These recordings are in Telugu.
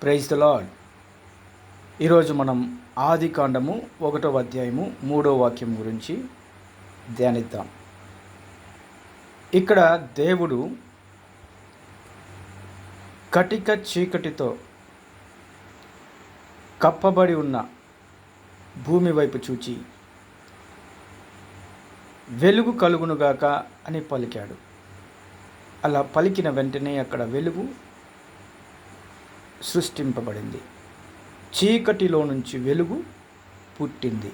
Praise the lord. ఈరోజు మనం ఆదికాండము 1వ అధ్యాయము 3వ వాక్యం గురించి ధ్యానిద్దాం. ఇక్కడ దేవుడు కటిక చీకటితో కప్పబడి ఉన్న భూమి వైపు చూచి వెలుగు కలుగునుగాక అని పలికాడు. అలా పలికిన వెంటనే అక్కడ వెలుగు సృష్టింపబడింది. చీకటిలో నుంచి వెలుగు పుట్టింది.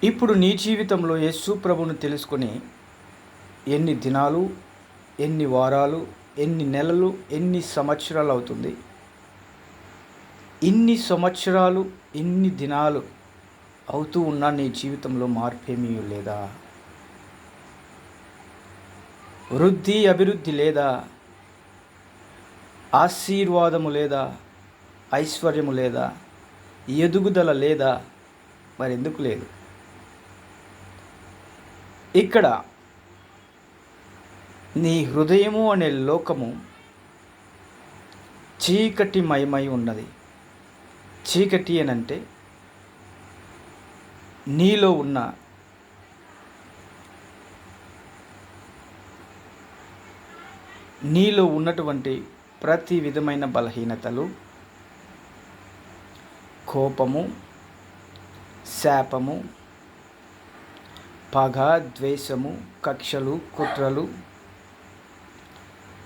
ఇప్పుడు నీ జీవితంలో యేసు ప్రభువును తెలుసుకొని ఎన్ని దినాలు, ఎన్ని వారాలు, ఎన్ని నెలలు, ఎన్ని సంవత్సరాలు అవుతుంది? ఇన్ని సంవత్సరాలు, ఇన్ని దినాలు అవుతూ ఉన్నా నీ జీవితంలో మార్పేమీ లేదా? వృద్ధి అభివృద్ధి లేదా? ఆశీర్వాదము లేదా? ఐశ్వర్యము లేదా? ఎదుగుదల లేదా? మరెందుకు లేదు? ఇక్కడ నీ హృదయము అనే లోకము చీకటిమయమై ఉన్నది. చీకటి అనంటే నీలో ఉన్నటువంటి ప్రతి విధమైన బలహీనతలు, కోపము, శాపము, పగ, ద్వేషము, కక్షలు, కుట్రలు,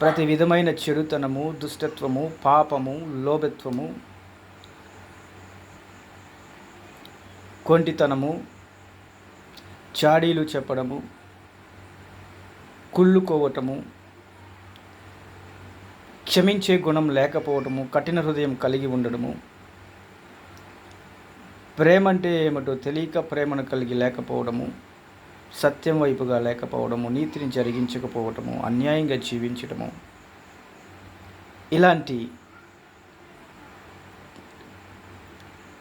ప్రతి విధమైన చెడుతనము, దుష్టత్వము, పాపము, లోభత్వము, కొంటితనము, చాడీలు చెప్పడము, కుళ్ళుకోవటము, క్షమించే గుణం లేకపోవడము, కఠిన హృదయం కలిగి ఉండడము, ప్రేమ అంటే ఏమిటో తెలియక ప్రేమను కలిగి లేకపోవడము, సత్యం వైపుగా లేకపోవడము, నీతిని జరిగించకపోవడము, అన్యాయంగా జీవించడము,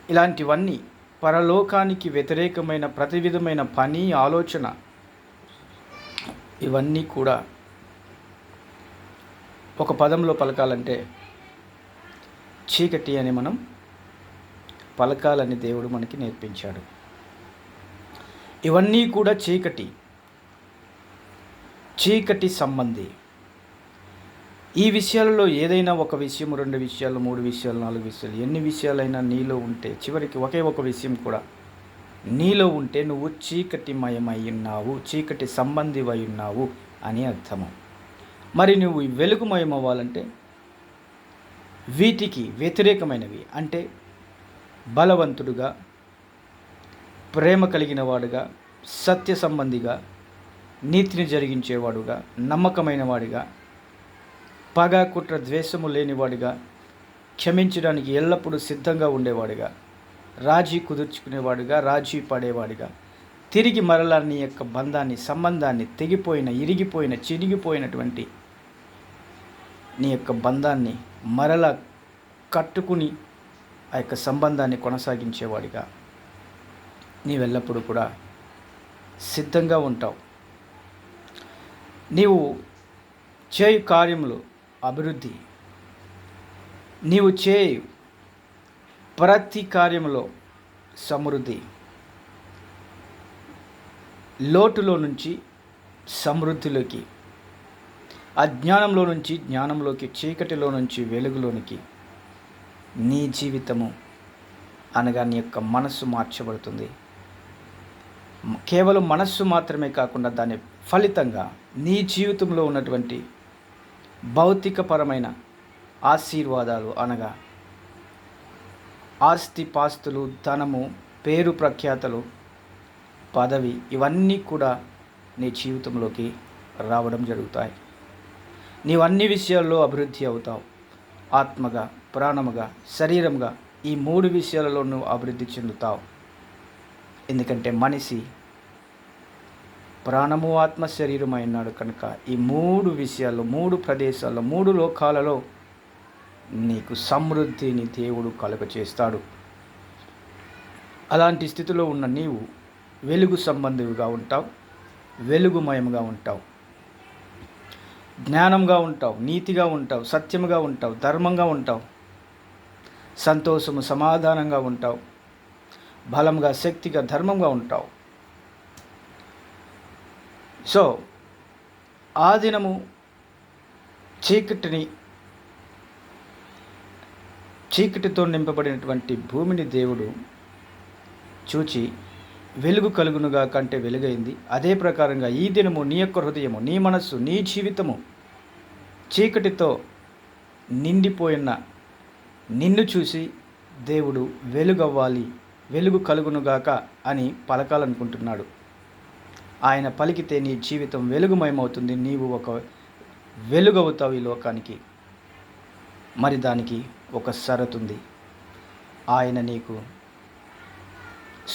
ఇలాంటివన్నీ పరలోకానికి వ్యతిరేకమైన ప్రతి విధమైన పని, ఆలోచన, ఇవన్నీ కూడా ఒక పదంలో పలకాలంటే చీకటి అని మనం పలకాలని దేవుడు మనకి నేర్పించాడు. ఇవన్నీ కూడా చీకటి సంబంధి. ఈ విషయాలలో ఏదైనా ఒక విషయం, 2 విషయాలు, 3 విషయాలు, 4 విషయాలు, ఎన్ని విషయాలైనా నీలో ఉంటే చివరికి ఒకే ఒక విషయం కూడా నీలో ఉంటే నువ్వు చీకటిమయమై ఉన్నావు, చీకటి సంబంధివై ఉన్నావు అని అర్థము. మరి నువ్వు వెలుగుమయమవ్వాలంటే వీటికి వ్యతిరేకమైనవి అంటే బలవంతుడుగా, ప్రేమ కలిగిన వాడుగా, సత్య సంబంధిగా, నీతిని జరిగించేవాడుగా, నమ్మకమైన వాడిగా, పగ, కుట్ర, ద్వేషము లేనివాడిగా, క్షమించడానికి ఎల్లప్పుడూ సిద్ధంగా ఉండేవాడిగా, రాజీ కుదుర్చుకునేవాడిగా, రాజీ పడేవాడిగా, తిరిగి మరలా నీ యొక్క బంధాన్ని, సంబంధాన్ని, తెగిపోయిన, ఇరిగిపోయిన, చిరిగిపోయినటువంటి నీ యొక్క బంధాన్ని మరలా కట్టుకుని ఆ యొక్క సంబంధాన్ని కొనసాగించేవాడిగా నీవెల్లప్పుడూ కూడా సిద్ధంగా ఉంటావు. నీవు చేయు కార్యములు అభివృద్ధి, నీవు చేయు ప్రతి కార్యములో సమృద్ధి, లోటులో నుంచి సమృద్ధిలోకి, అజ్ఞానంలో నుంచి జ్ఞానంలోకి, చీకటిలో నుంచి వెలుగులోనికి నీ జీవితము అనగా నీ యొక్క మనస్సు మార్చబడుతుంది. కేవలం మనస్సు మాత్రమే కాకుండా దాని ఫలితంగా నీ జీవితంలో ఉన్నటువంటి భౌతికపరమైన ఆశీర్వాదాలు అనగా ఆస్తి పాస్తులు, ధనము, పేరు ప్రఖ్యాతలు, పదవి, ఇవన్నీ కూడా నీ జీవితంలోకి రావడం జరుగుతాయి. నీవు అన్ని విషయాల్లో అభివృద్ధి అవుతావు. ఆత్మగా, ప్రాణముగా, శరీరంగా, ఈ 3 విషయాలలో నువ్వు అభివృద్ధి చెందుతావు. ఎందుకంటే మనిషి ప్రాణము, ఆత్మ, శరీరం అయినాడు కనుక ఈ 3 విషయాల్లో, 3 ప్రదేశాల్లో, 3 లోకాలలో నీకు సమృద్ధిని దేవుడు కలుగచేస్తాడు. అలాంటి స్థితిలో ఉన్న నీవు వెలుగు సంబంధిగా ఉంటావు, వెలుగుమయంగా ఉంటావు. జ్ఞానంగా ఉంటావు, నీతిగా ఉంటావు, సత్యముగా ఉంటావు, ధర్మంగా ఉంటావు, సంతోషము సమాధానంగా ఉంటావు, బలంగా శక్తిగా ధర్మంగా ఉంటావు. సో ఆ దినము చీకటితో నింపబడినటువంటి భూమిని దేవుడు చూచి వెలుగు కలుగునుగా కంటే వెలుగైంది. అదే ప్రకారంగా ఈ దినము నీ యొక్క హృదయము, నీ మనస్సు, నీ జీవితము చీకటితో నిండిపోయిన నిన్ను చూసి దేవుడు వెలుగవ్వాలి, వెలుగు కలుగునుగాక అని పలకాలనుకుంటున్నాడు. ఆయన పలికితే నీ జీవితం వెలుగుమయమవుతుంది. నీవు ఒక వెలుగవుతావు ఈ లోకానికి. మరి దానికి ఒక షరతు ఉంది. ఆయన నీకు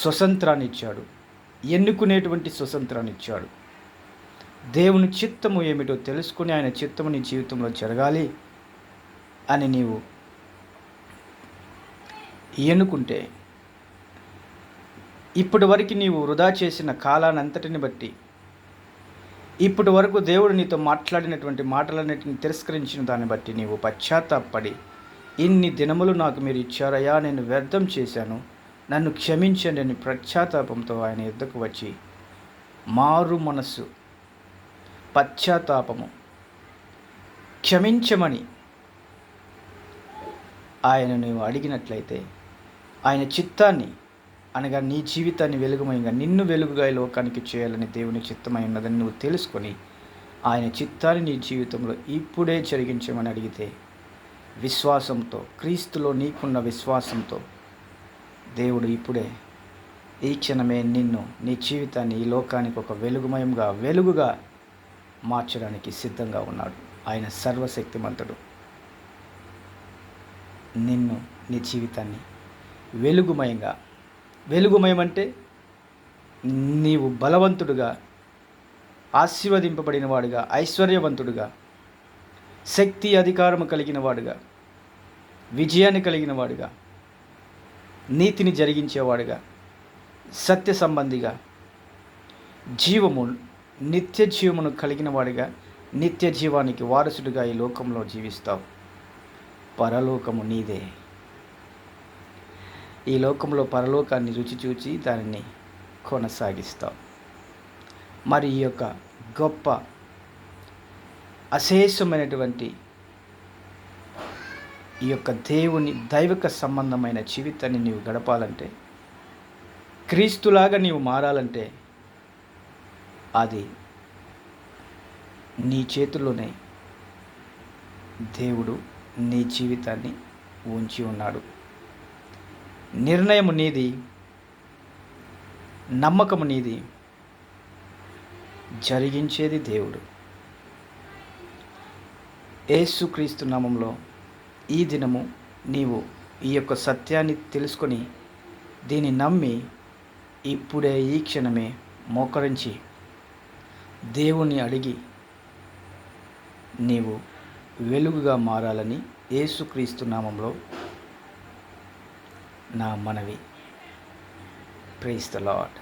స్వతంత్రాన్ని ఇచ్చాడు, ఎన్నుకునేటువంటి స్వతంత్రాన్ని ఇచ్చాడు. దేవుని చిత్తము ఏమిటో తెలుసుకుని ఆయన చిత్తము నీ జీవితంలో జరగాలి అని నీవు ఎన్నుకుంటే, ఇప్పటి వరకు నీవు వృధా చేసిన కాలానంతటిని బట్టి, ఇప్పటి వరకు దేవుడు నీతో మాట్లాడినటువంటి మాటలన్నిటిని తిరస్కరించిన దాన్ని బట్టి నీవు పశ్చాత్తాపడి, ఇన్ని దినములు నాకు మీరు ఇచ్చారయ్యా, నేను వ్యర్థం చేశాను, నన్ను క్షమించండి అని పశ్చాత్తాపంతో ఆయన యుద్ధకు వచ్చి మారు మనస్సు, పశ్చాత్తాపము, క్షమించమని ఆయన నీవు అడిగినట్లయితే, ఆయన చిత్తాన్ని అనగా నీ జీవితాన్ని వెలుగుమయంగా, నిన్ను వెలుగుగా ఈ లోకానికి చేయాలని దేవుని చిత్తమై ఉన్నదని నువ్వు తెలుసుకొని ఆయన చిత్తాన్ని నీ జీవితంలో ఇప్పుడే జరిగించమని అడిగితే, విశ్వాసంతో, క్రీస్తులో నీకున్న విశ్వాసంతో దేవుడు ఇప్పుడే ఈ క్షణమే నిన్ను, నీ జీవితాన్ని ఈ లోకానికి ఒక వెలుగుగా మార్చడానికి సిద్ధంగా ఉన్నాడు. ఆయన సర్వశక్తిమంతుడు. నిన్ను, నీ జీవితాన్ని వెలుగుమయం అంటే నీవు బలవంతుడుగా, ఆశీర్వదింపబడిన వాడుగా, ఐశ్వర్యవంతుడుగా, శక్తి అధికారము కలిగిన వాడుగా, విజయాన్ని కలిగిన వాడుగా, నీతిని జరిగించేవాడుగా, సత్య సంబంధిగా, నిత్య జీవమును కలిగిన వాడిగా, నిత్య జీవానికి వారసుడిగా ఈ లోకంలో జీవిస్తావు. పరలోకము నీదే. ఈ లోకంలో పరలోకాన్ని రుచి చూచి దానిని కొనసాగిస్తావు. మరి ఈ యొక్క గొప్ప అశేషమైనటువంటి ఈ యొక్క దేవుని దైవిక సంబంధమైన జీవితాన్ని నీవు గడపాలంటే, క్రీస్తులాగా నీవు మారాలంటే, అది నీ చేతుల్లోనే దేవుడు నీ జీవితాన్ని ఉంచి ఉన్నాడు. నిర్ణయము నీది, నమ్మకము నీది, జరిగించేది దేవుడు. యేసుక్రీస్తు నామములో ఈ దినము నీవు ఈ యొక్క సత్యాన్ని తెలుసుకొని దీన్ని నమ్మి ఇప్పుడే ఈ క్షణమే మోకరించి దేవుని అడిగి నీవు వెలుగుగా మారాలని యేసుక్రీస్తు నామములో నా మనవి. Praise the lord.